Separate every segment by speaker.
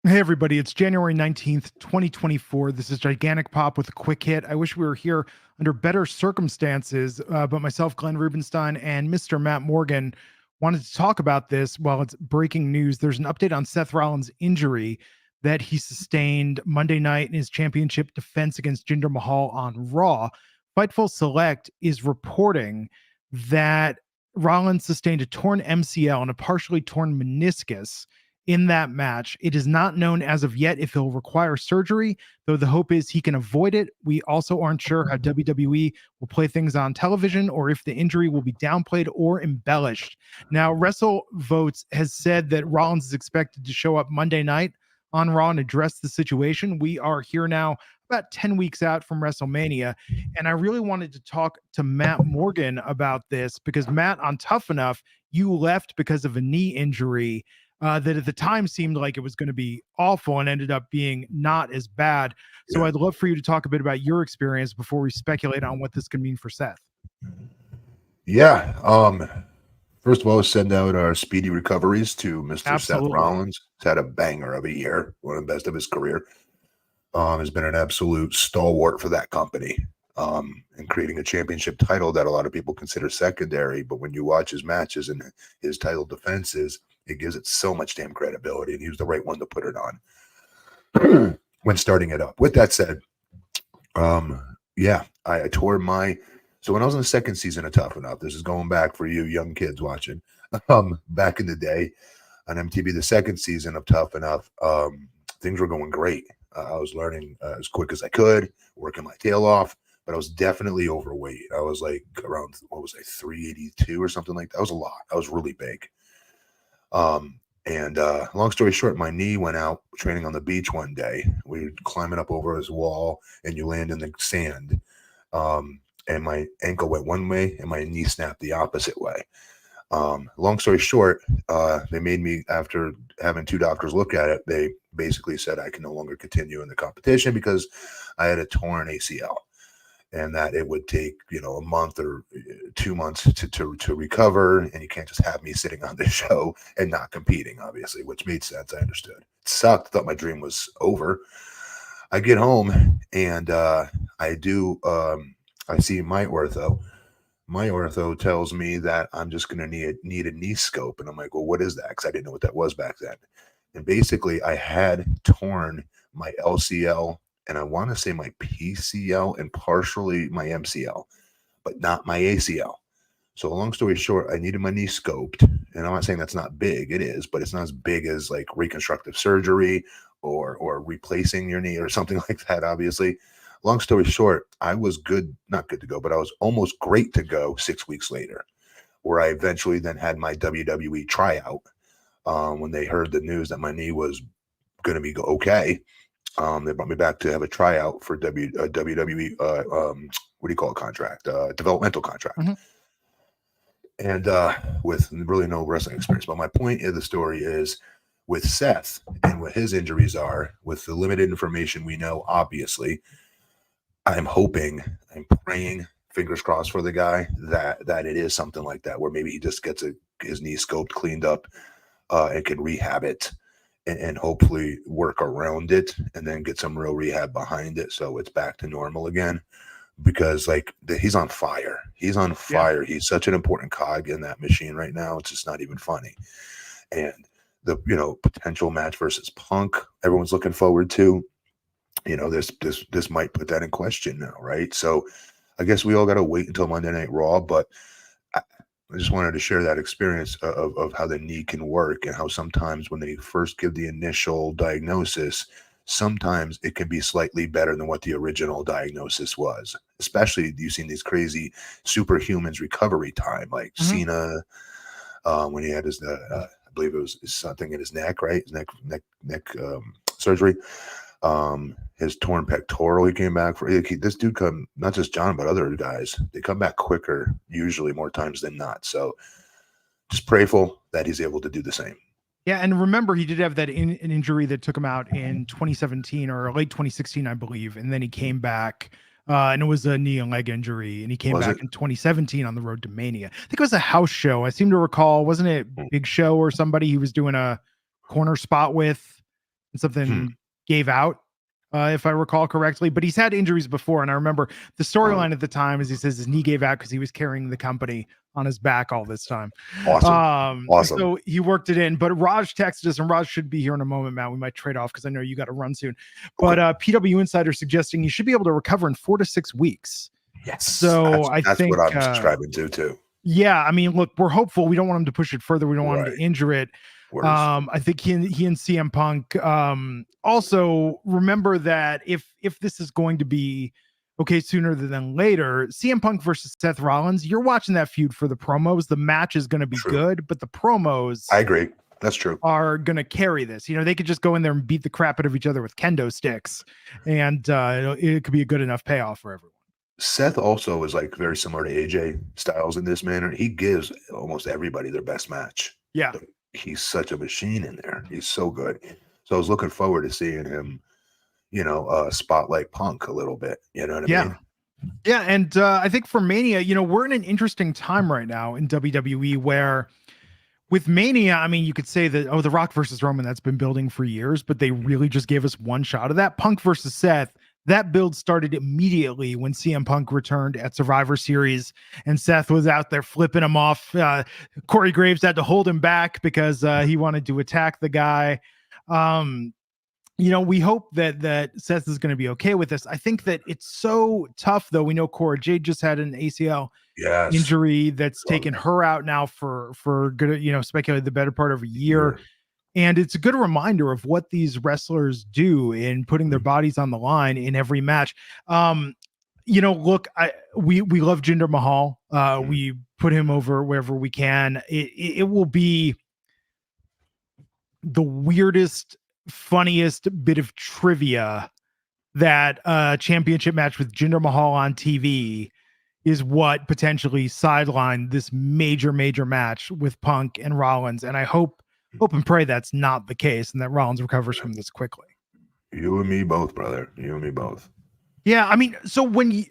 Speaker 1: Hey, everybody, it's January 19th, 2024. This is Gigantic Pop with a quick hit. I wish we were here under better circumstances, but myself, Glenn Rubenstein, and Mr. Matt Morgan wanted to talk about this while it's breaking news. There's an update on Seth Rollins' injury that he sustained Monday night in his championship defense against Jinder Mahal on Raw. Fightful Select is reporting that Rollins sustained a torn MCL and a partially torn meniscus in that match. It is not known as of yet if he'll require surgery, though the hope is he can avoid it. We also aren't sure how WWE will play things on television or if the injury will be downplayed or embellished. Now, WrestleVotes has said that Rollins is expected to show up Monday night on Raw and address the situation. We are here now about 10 weeks out from WrestleMania, and I really wanted to talk to Matt Morgan about this because, Matt, on Tough Enough, you left because of a knee injury that at the time seemed like it was going to be awful and ended up being not as bad. So I'd love for you to talk a bit about your experience before we speculate on what this could mean for Seth.
Speaker 2: Yeah. First of all, send out our speedy recoveries to Mr.
Speaker 1: Absolutely.
Speaker 2: Seth Rollins. He's had a banger of a year, one of the best of his career. Has been an absolute stalwart for that company. And creating a championship title that a lot of people consider secondary, but when you watch his matches and his title defenses, it gives it so much damn credibility, and he was the right one to put it on when starting it up. With that said, I tore my. So when I was in the second season of Tough Enough, this is going back for you young kids watching. Back in the day on MTV, the second season of Tough Enough, things were going great. I was learning as quick as I could, working my tail off, but I was definitely overweight. I was like around 382 or something like that. That was a lot. I was really big. Long story short, my knee went out training on the beach one day. We were climbing up over his wall, and you land in the sand. And my ankle went one way, and my knee snapped the opposite way. Long story short, they made me, after having two doctors look at it, they basically said I can no longer continue in the competition because I had a torn ACL. And that it would take, a month or 2 months to recover. And you can't just have me sitting on the show and not competing, obviously, which made sense. I understood. It sucked. Thought my dream was over. I get home and I see my ortho. My ortho tells me that I'm just going to need a knee scope. And I'm like, well, what is that? Because I didn't know what that was back then. And basically, I had torn my LCL, and I want to say my PCL and partially my MCL, but not my ACL. So long story short, I needed my knee scoped. And I'm not saying that's not big. It is, but it's not as big as like reconstructive surgery or replacing your knee or something like that, obviously. Long story short, I was not good to go, but I was almost great to go 6 weeks later, where I eventually then had my WWE tryout when they heard the news that my knee was going to be okay. They brought me back to have a tryout for WWE, what do you call it, contract, developmental contract.
Speaker 1: Mm-hmm.
Speaker 2: And with really no wrestling experience. But my point of the story is with Seth and what his injuries are, with the limited information we know, obviously, I'm hoping, I'm praying, fingers crossed for the guy, that it is something like that, where maybe he just gets his knee scoped, cleaned up, and can rehab it. And hopefully work around it and then get some real rehab behind it so it's back to normal again. Because he's on fire. He's on fire. Yeah. He's such an important cog in that machine right now. It's just not even funny. And the potential match versus Punk, everyone's looking forward to. This might put that in question now, right? So I guess we all got to wait until Monday Night Raw, but I just wanted to share that experience of how the knee can work and how sometimes when they first give the initial diagnosis, sometimes it can be slightly better than what the original diagnosis was. Especially you've seen these crazy superhumans recovery time, like Cena, when he had his, I believe it was something in his neck, right? His neck surgery. His torn pectoral, he came back for. This dude come, not just John, but other guys, they come back quicker, usually more times than not. So just prayerful that he's able to do the same.
Speaker 1: Yeah, and remember, he did have that an injury that took him out in 2017 or late 2016, I believe, and then he came back, and it was a knee and leg injury, and he came back in 2017 on the road to Mania. I think it was a house show. I seem to recall, wasn't it Big Show or somebody he was doing a corner spot with? and
Speaker 2: Hmm.
Speaker 1: something gave out, if I recall correctly. But he's had injuries before, and I remember the
Speaker 2: Oh,
Speaker 1: storyline at the time is he says his knee gave out because he was carrying the company on his back all this time.
Speaker 2: awesome. Awesome.
Speaker 1: So he worked it in. But Raj texted us, and Raj should be here in a moment, Matt. We might trade off because I know you got to run soon.
Speaker 2: Okay.
Speaker 1: But PW Insider suggesting he should be able to recover in 4 to 6 weeks.
Speaker 2: Yes.
Speaker 1: So I
Speaker 2: That's what
Speaker 1: think,
Speaker 2: I'm subscribing to too.
Speaker 1: yeah, I mean, look, we're hopeful. We don't want him to push it further. We don't want him
Speaker 2: Right.
Speaker 1: to injure it.
Speaker 2: Worse.
Speaker 1: I think he and CM Punk. Also, remember that if this is going to be okay sooner than later, CM Punk versus Seth Rollins, you're watching that feud for the promos. The match is going to be
Speaker 2: True.
Speaker 1: good, but the promos
Speaker 2: I agree. That's true.
Speaker 1: are going to carry this. You know, they could just go in there and beat the crap out of each other with kendo sticks, and it could be a good enough payoff for everyone.
Speaker 2: Seth also is like very similar to AJ Styles in this manner. He gives almost everybody their best match.
Speaker 1: Yeah.
Speaker 2: Like, he's such a machine in there. He's so good. So I was looking forward to seeing him, spotlight Punk a little bit. You know what I
Speaker 1: Yeah.
Speaker 2: mean?
Speaker 1: Yeah, and I think for Mania, we're in an interesting time right now in WWE where with Mania, I mean, you could say that, The Rock versus Roman, that's been building for years, but they really just gave us one shot of that. Punk versus Seth, that build started immediately when CM Punk returned at Survivor Series and Seth was out there flipping him off. Corey Graves had to hold him back because he wanted to attack the guy. Um, we hope that Seth is going to be okay with this. I think that it's so tough, though. We know Cora Jade just had an ACL
Speaker 2: Yes.
Speaker 1: injury that's
Speaker 2: Love
Speaker 1: taken
Speaker 2: that.
Speaker 1: her out now for good, speculated the better part of a year.
Speaker 2: Yeah.
Speaker 1: And it's a good reminder of what these wrestlers do in putting their bodies on the line in every match. Look, we love Jinder Mahal.
Speaker 2: Mhm.
Speaker 1: We put him over wherever we can. It will be the weirdest, funniest bit of trivia that championship match with Jinder Mahal on TV is what potentially sidelined this major, major match with Punk and Rollins. And I hope and pray that's not the case and that Rollins recovers from this quickly.
Speaker 2: You and me both, brother. You and me both.
Speaker 1: Yeah, I mean, so when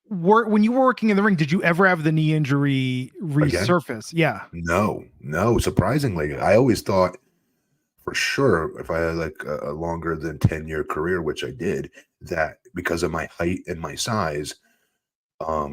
Speaker 1: when you were working in the ring, did you ever have the knee injury
Speaker 2: Again?
Speaker 1: resurface? Yeah.
Speaker 2: No, no. Surprisingly, I always thought for sure if I had like a longer than 10-year career, which I did, that because of my height and my size,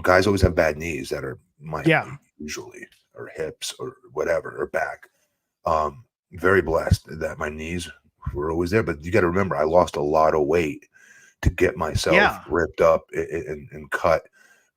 Speaker 2: guys always have bad knees that are my
Speaker 1: Yeah.
Speaker 2: height usually, or hips or whatever, or back. Very blessed that my knees were always there. But you got to remember, I lost a lot of weight to get myself
Speaker 1: Yeah.
Speaker 2: ripped up and cut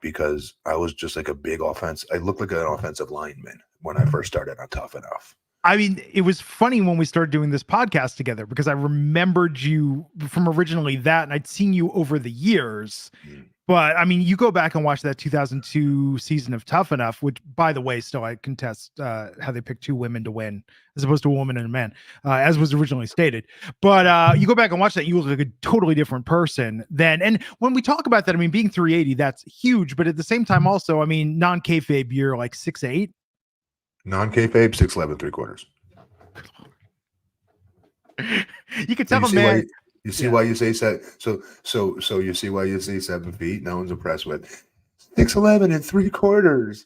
Speaker 2: because I was just like a big offense. I looked like an offensive lineman when I first started on Tough Enough.
Speaker 1: I mean, it was funny when we started doing this podcast together because I remembered you from originally that, and I'd seen you over the years.
Speaker 2: Mm.
Speaker 1: But I mean, you go back and watch that 2002 season of Tough Enough, which, by the way, still I contest how they picked two women to win as opposed to a woman and a man, as was originally stated. But you go back and watch that, you look like a totally different person then. And when we talk about that, I mean, being 380, that's huge. But at the same time, also, I mean, non-kayfabe, you're like 6'8".
Speaker 2: Non-kayfabe, 6'11", 3/4.
Speaker 1: You could
Speaker 2: So
Speaker 1: tell
Speaker 2: you
Speaker 1: a
Speaker 2: see why
Speaker 1: man.
Speaker 2: you see
Speaker 1: Yeah.
Speaker 2: why you say so you see why you say 7 feet. No one's impressed with 6'11" and 3/4.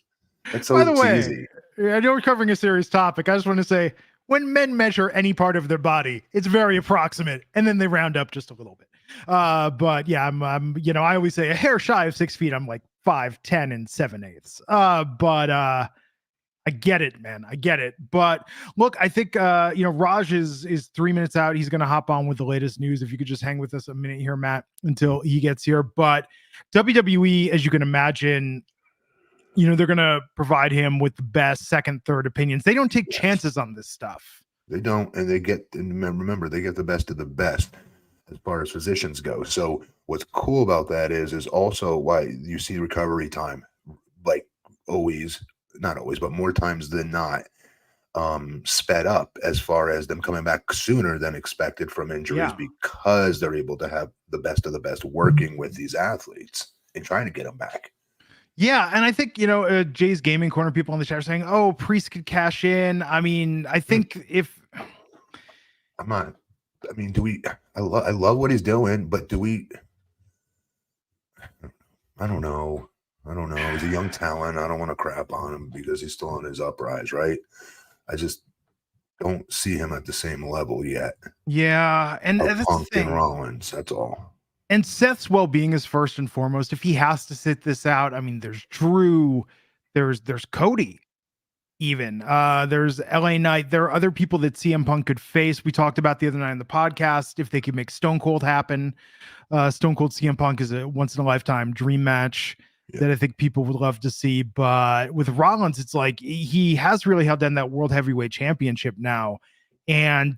Speaker 2: That's
Speaker 1: By
Speaker 2: so
Speaker 1: the way,
Speaker 2: cheesy.
Speaker 1: I know we're covering a serious topic. I just want to say when men measure any part of their body, it's very approximate, and then they round up just a little bit. But yeah, I always say a hair shy of 6 feet. I'm like 5'10" and 7/8. But I get it, man. I get it. But look, I think Raj is 3 minutes out. He's gonna hop on with the latest news. If you could just hang with us a minute here, Matt, until he gets here. But WWE, as you can imagine, they're going to provide him with the best second, third opinions. They don't take
Speaker 2: Yes.
Speaker 1: chances on this stuff.
Speaker 2: They don't, and remember they get the best of the best as far as physicians go. So what's cool about that is also why you see recovery time, like always, not always, but more times than not, sped up as far as them coming back sooner than expected from injuries because they're able to have the best of the best working with these athletes and trying to get them back.
Speaker 1: Yeah, and I think Jay's Gaming Corner people in the chat are saying, "Oh, Priest could cash in." I mean, I think if
Speaker 2: I'm not. I mean, do we? I love what he's doing, but do we? I don't know. I don't know. He's a young talent. I don't want to crap on him because he's still on his uprise, right? I just don't see him at the same level yet
Speaker 1: Yeah, and
Speaker 2: of
Speaker 1: that's the
Speaker 2: Punk and
Speaker 1: thing.
Speaker 2: Rollins. That's all.
Speaker 1: And Seth's well-being is first and foremost. If he has to sit this out, I mean, there's Drew, there's Cody, even. There's LA Knight. There are other people that CM Punk could face. We talked about the other night on the podcast if they could make Stone Cold happen. Stone Cold CM Punk is a once in a lifetime dream match that I think people would love to see. But with Rollins, it's like he has really held down that World Heavyweight Championship now. And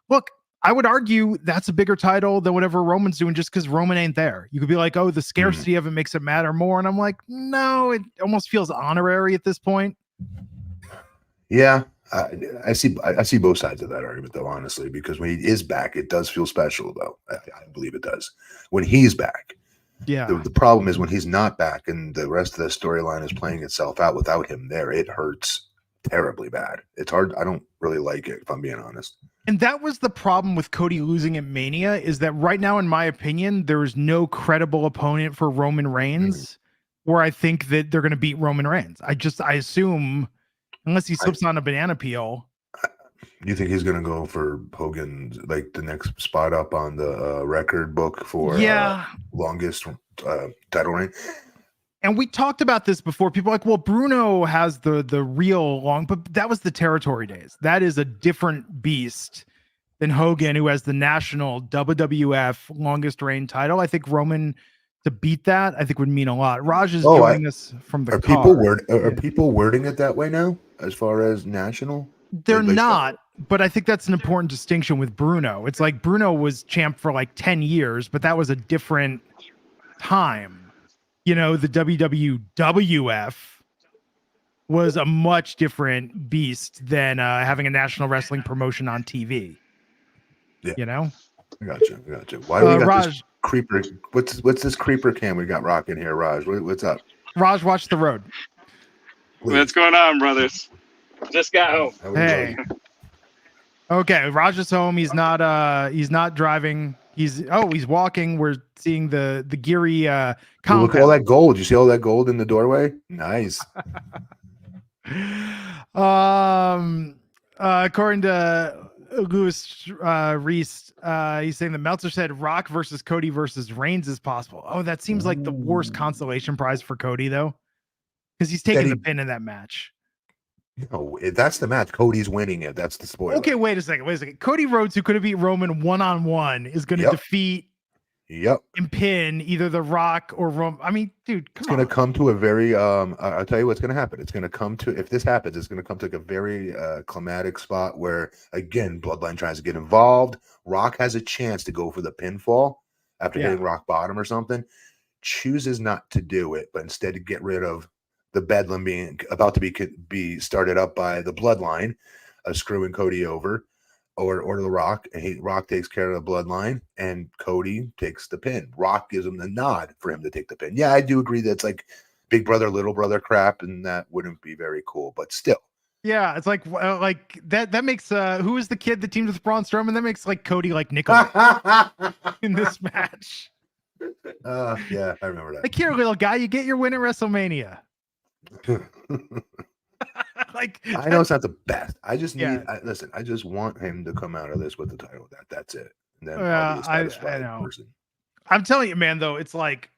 Speaker 1: look, I would argue that's a bigger title than whatever Roman's doing just because Roman ain't there. You could be like, oh, the scarcity of it makes it matter more. And I'm like, no, it almost feels honorary at this point.
Speaker 2: Yeah, I see both sides of that argument, though, honestly, because when he is back, it does feel special, though. I believe it does. When he's back,
Speaker 1: yeah.
Speaker 2: The problem is when he's not back and the rest of the storyline is playing itself out without him there, it hurts terribly bad. It's hard. I don't really like it, if I'm being honest.
Speaker 1: And that was the problem with Cody losing at Mania, is that right now, in my opinion, there is no credible opponent for Roman Reigns where I think that they're going to beat Roman Reigns. I assume, unless he slips on a banana peel.
Speaker 2: You think he's going to go for Hogan's, like the next spot up on the record book for longest title reign?
Speaker 1: And we talked about this before. People are like, well, Bruno has the real long, but that was the territory days. That is a different beast than Hogan, who has the national WWF longest reign title. I think Roman to beat that, I think would mean a lot. Raj is joining us from the
Speaker 2: are people wording it that way now as far as national?
Speaker 1: They're not, but I think that's an important distinction with Bruno. It's like Bruno was champ for like 10 years, but that was a different time. You know, the WWF was a much different beast than having a national wrestling promotion on TV.
Speaker 2: Yeah.
Speaker 1: You know?
Speaker 2: I gotcha. Why do we got Raj, this creeper? What's this creeper cam we got rocking here, Raj? What's up?
Speaker 1: Raj, watch the road.
Speaker 3: Please. What's going on, brothers? Just got home.
Speaker 1: Hey. Okay, Raj is home. He's not driving. He's walking. We're seeing the Geary compound.
Speaker 2: Look at all that gold. You see all that gold in the doorway? Nice.
Speaker 1: According to Louis Reese, he's saying that Meltzer said Rock versus Cody versus Reigns is possible. Oh, that seems like the worst consolation prize for Cody, though, because he's taking the pin in that match.
Speaker 2: No, that's the match. Cody's winning it. That's the spoiler.
Speaker 1: Okay, wait a second. Cody Rhodes, who could have beat Roman one-on-one, is going to defeat and pin either The Rock or Roman. I mean, dude,
Speaker 2: it's going to come to a very, I'll tell you what's going to happen. It's going to come to, if this happens, it's going to come to like a very climatic spot where, again, Bloodline tries to get involved. Rock has a chance to go for the pinfall after hitting rock bottom or something. Chooses not to do it, but instead to get rid of the bedlam being about to be started up by the Bloodline, screwing Cody over, or the Rock, and Rock takes care of the Bloodline, and Cody takes the pin. Rock gives him the nod for him to take the pin. Yeah, I do agree that's like big brother, little brother crap, and that wouldn't be very cool, but still.
Speaker 1: Yeah, it's like that makes who is the kid that teamed with Braun Strowman? That makes like Cody like Nicholas in this match.
Speaker 2: Yeah, I remember that.
Speaker 1: Like, here, little guy, you get your win at WrestleMania. Like,
Speaker 2: I know it's not the best. I just need listen, I just want him to come out of this with the title. That's it. And then I'll be a satisfied person.
Speaker 1: I'm telling you, man, though, it's like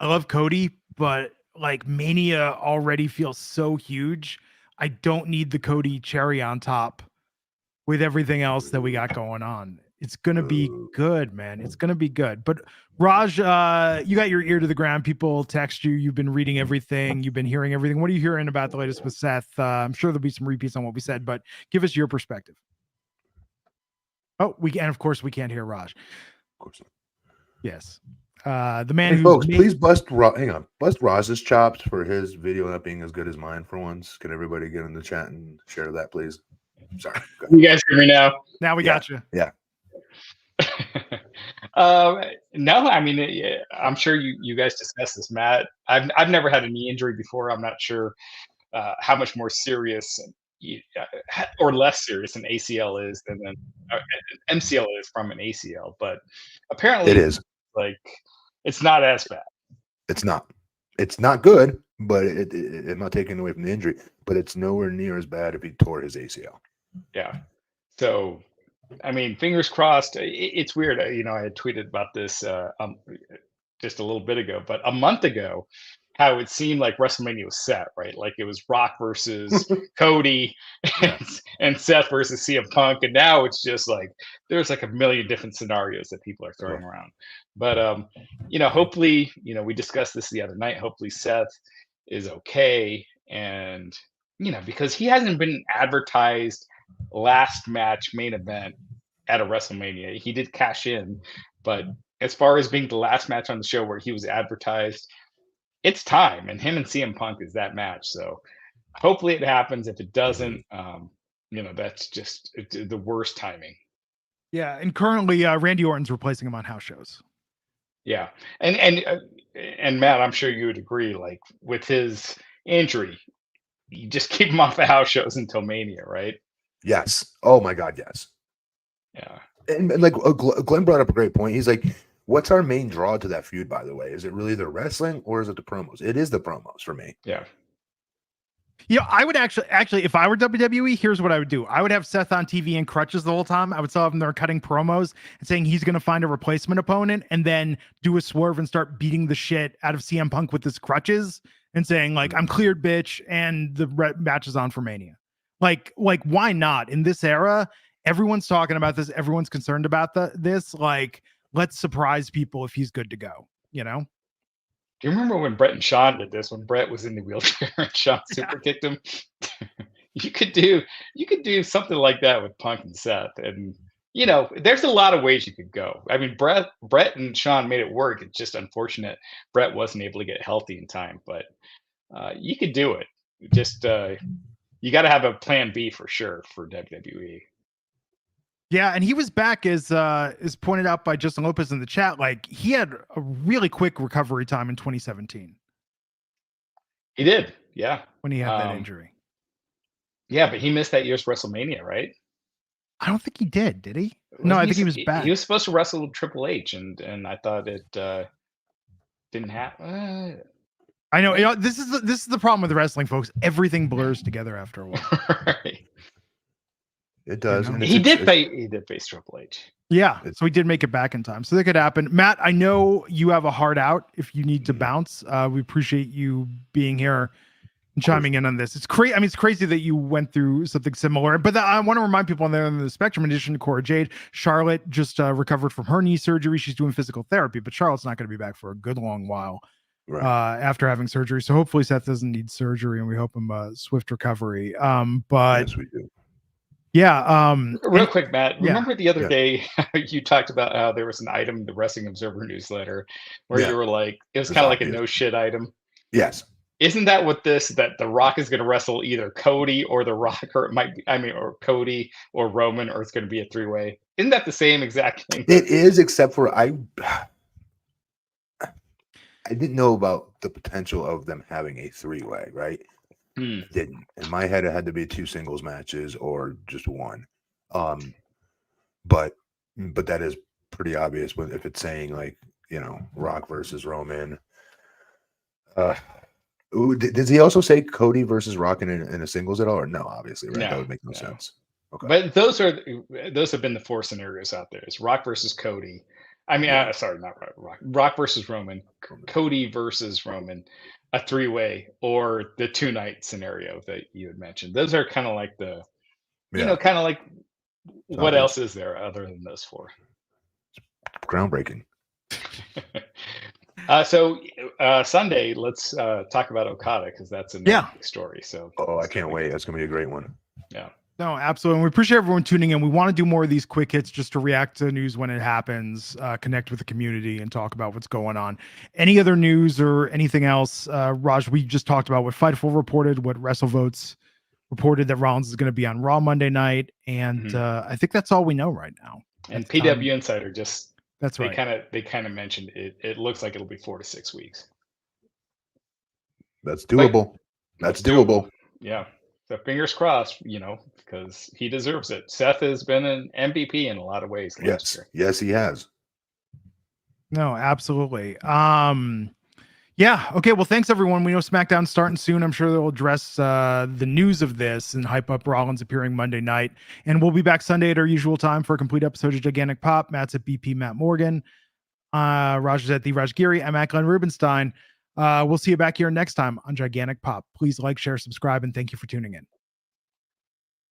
Speaker 1: I love Cody, but like Mania already feels so huge. I don't need the Cody cherry on top with everything else that we got going on. It's going to be good, man. It's going to be good. But Raj, you got your ear to the ground. People text you. You've been reading everything. You've been hearing everything. What are you hearing about the latest with Seth? I'm sure there'll be some repeats on what we said, but give us your perspective. Oh, of course we can't hear Raj.
Speaker 2: Of course not.
Speaker 1: Yes. The man who's
Speaker 2: folks, please bust Raj's chops for his video not being as good as mine for once. Can everybody get in the chat and share that, please? Sorry.
Speaker 3: You guys hear me now?
Speaker 1: Now we got you.
Speaker 2: Yeah.
Speaker 3: No, I mean, I'm sure you guys discussed this, Matt. I've never had a knee injury before. I'm not sure how much more serious or less serious an ACL is than an MCL is from an ACL, but apparently
Speaker 2: it is.
Speaker 3: Like, it's not as bad.
Speaker 2: It's not good, but I'm not taking away from the injury, but it's nowhere near as bad if he tore his ACL.
Speaker 3: Yeah. So, I mean, fingers crossed. It's weird. I had tweeted about this just a little bit ago, but a month ago, how it seemed like WrestleMania was set, right? Like it was Rock versus Cody
Speaker 2: Yeah.
Speaker 3: and Seth versus CM Punk, and now it's just like there's like a million different scenarios that people are throwing
Speaker 2: Right.
Speaker 3: around. But hopefully, we discussed this the other night. Hopefully, Seth is okay, and because he hasn't been advertised last match main event at a WrestleMania. He did cash in, but as far as being the last match on the show where he was advertised, it's time. And him and CM Punk is that match. So hopefully it happens. If it doesn't, that's just the worst timing.
Speaker 1: Yeah, and currently Randy Orton's replacing him on house shows.
Speaker 3: Yeah, and Matt, I'm sure you would agree. Like with his injury, you just keep him off the house shows until Mania, right?
Speaker 2: Yes. Oh my God. Yes.
Speaker 3: Yeah.
Speaker 2: And like Glenn brought up a great point. He's like, what's our main draw to that feud, by the way? Is it really the wrestling or is it the promos? It is the promos for me.
Speaker 3: Yeah.
Speaker 1: Yeah, I would actually, if I were WWE, here's what I would do. I would have Seth on TV in crutches the whole time. I would still have him there cutting promos and saying he's going to find a replacement opponent and then do a swerve and start beating the shit out of CM Punk with his crutches and saying like, I'm cleared, bitch, and the match is on for Mania. Like why not? In this era, everyone's talking about this. Everyone's concerned about this. Like, let's surprise people if he's good to go,
Speaker 3: Do you remember when Brett and Sean did this? When Brett was in the wheelchair and Sean super kicked him. you could do something like that with Punk and Seth, and there's a lot of ways you could go. I mean, Brett and Sean made it work. It's just unfortunate Brett wasn't able to get healthy in time, but you could do it. Just you got to have a plan B for sure for WWE.
Speaker 1: Yeah, and he was back as pointed out by Justin Lopez in the chat. Like he had a really quick recovery time in 2017.
Speaker 3: He did, yeah.
Speaker 1: When he had that injury.
Speaker 3: Yeah, but he missed that year's WrestleMania, right?
Speaker 1: I don't think he did he? No, I think he was back.
Speaker 3: He was supposed to wrestle with Triple H, and I thought it didn't happen.
Speaker 1: I know. This is the problem with wrestling, folks. Everything blurs together after a while.
Speaker 3: Right.
Speaker 2: It does. And
Speaker 3: He did face Triple H.
Speaker 1: Yeah, so he did make it back in time. So that could happen. Matt, I know you have a heart out if you need to bounce. We appreciate you being here and chiming in on this. It's crazy. I mean, it's crazy that you went through something similar. But I want to remind people on the other end of the spectrum, in addition to Cora Jade, Charlotte just recovered from her knee surgery. She's doing physical therapy, but Charlotte's not going to be back for a good long while after having surgery. So hopefully Seth doesn't need surgery, and we hope him a swift recovery. But
Speaker 2: yes, we do.
Speaker 1: Yeah.
Speaker 3: Real quick, Matt, remember the other day you talked about how there was an item in the Wrestling Observer newsletter where you were like, it was kind of like a no shit item.
Speaker 2: Yes.
Speaker 3: Isn't that what that The Rock is going to wrestle either Cody or The Rock, or it might be, or Cody or Roman, or it's going to be a three-way? Isn't that the same exact thing?
Speaker 2: It is, except for I didn't know about the potential of them having a three-way, right? Didn't. In my head, it had to be 2 singles matches or just one. But that is pretty obvious if it's saying like, Rock versus Roman. Does he also say Cody versus Rock in a singles at all? Or no, obviously, right? That would make no sense. Okay.
Speaker 3: But those have been the 4 scenarios out there. It's Rock versus Cody. I mean, sorry, not Rock. Rock versus Roman, Cody versus Roman, a three-way, or the 2-night scenario that you had mentioned. Those are kind of like the, kind of like what else is there other than those 4?
Speaker 2: Groundbreaking.
Speaker 3: So Sunday, let's talk about Okada, because that's a big story. So
Speaker 2: I can't wait. That's gonna be a great one.
Speaker 3: Yeah.
Speaker 1: No, absolutely. And we appreciate everyone tuning in. We want to do more of these quick hits just to react to news when it happens, connect with the community, and talk about what's going on. Any other news or anything else? Raj, we just talked about what Fightful reported, what WrestleVotes reported, that Rollins is going to be on Raw Monday night. And I think that's all we know right now.
Speaker 3: And PW Insider just,
Speaker 1: that's right.
Speaker 3: They kind of mentioned it. It looks like it'll be 4 to 6 weeks.
Speaker 2: That's doable. That's doable.
Speaker 3: Yeah. So fingers crossed, because he deserves it. Seth has been an MVP in a lot of ways.
Speaker 2: Yes, he has.
Speaker 1: No, absolutely. Yeah. Okay. Well, thanks everyone. We know SmackDown's starting soon. I'm sure they'll address the news of this and hype up Rollins appearing Monday night. And we'll be back Sunday at our usual time for a complete episode of Gigantic Pop. Matt's at BP Matt Morgan. Raj is at the Rajgiri. I'm at Glenn Rubenstein. We'll see you back here next time on Gigantic Pop. Please like, share, subscribe, and thank you for tuning in.